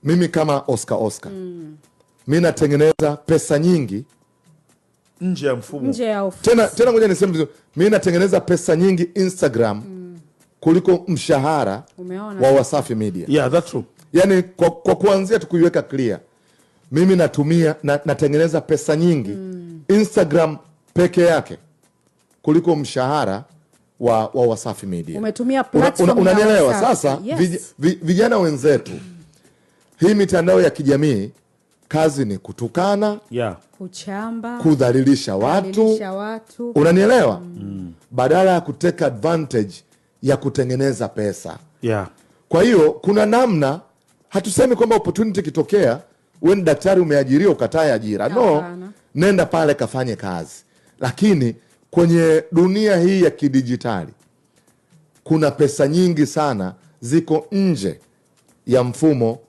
mimi kama Oscar mimi natengeneza pesa nyingi nje ya mfumo. Tena ngoja niseme vizuri, mimi natengeneza pesa nyingi Instagram kuliko mshahara wa Wasafi Media. Yeah, that's true. Yani kwa kuanzia tukuiweka clear, mimi natengeneza pesa nyingi Instagram peke yake kuliko mshahara wa Wasafi Media. Umetumia platform unanielewa? Sasa yes. Vijana wenzetu, hii mitandao ya kijamii kazi ni kutukana, kuchamba, kudhalilisha watu. Unanielewa? Badala ya kuteka advantage ya kutengeneza pesa. Kwa hiyo kuna namna, hatusemi kwamba opportunity kitokea wewe ni daktari umeajiriwa ukatae ajira. No, nenda pale kafanye kazi. Lakini kwenye dunia hii ya kidijitali kuna pesa nyingi sana ziko nje ya mfumo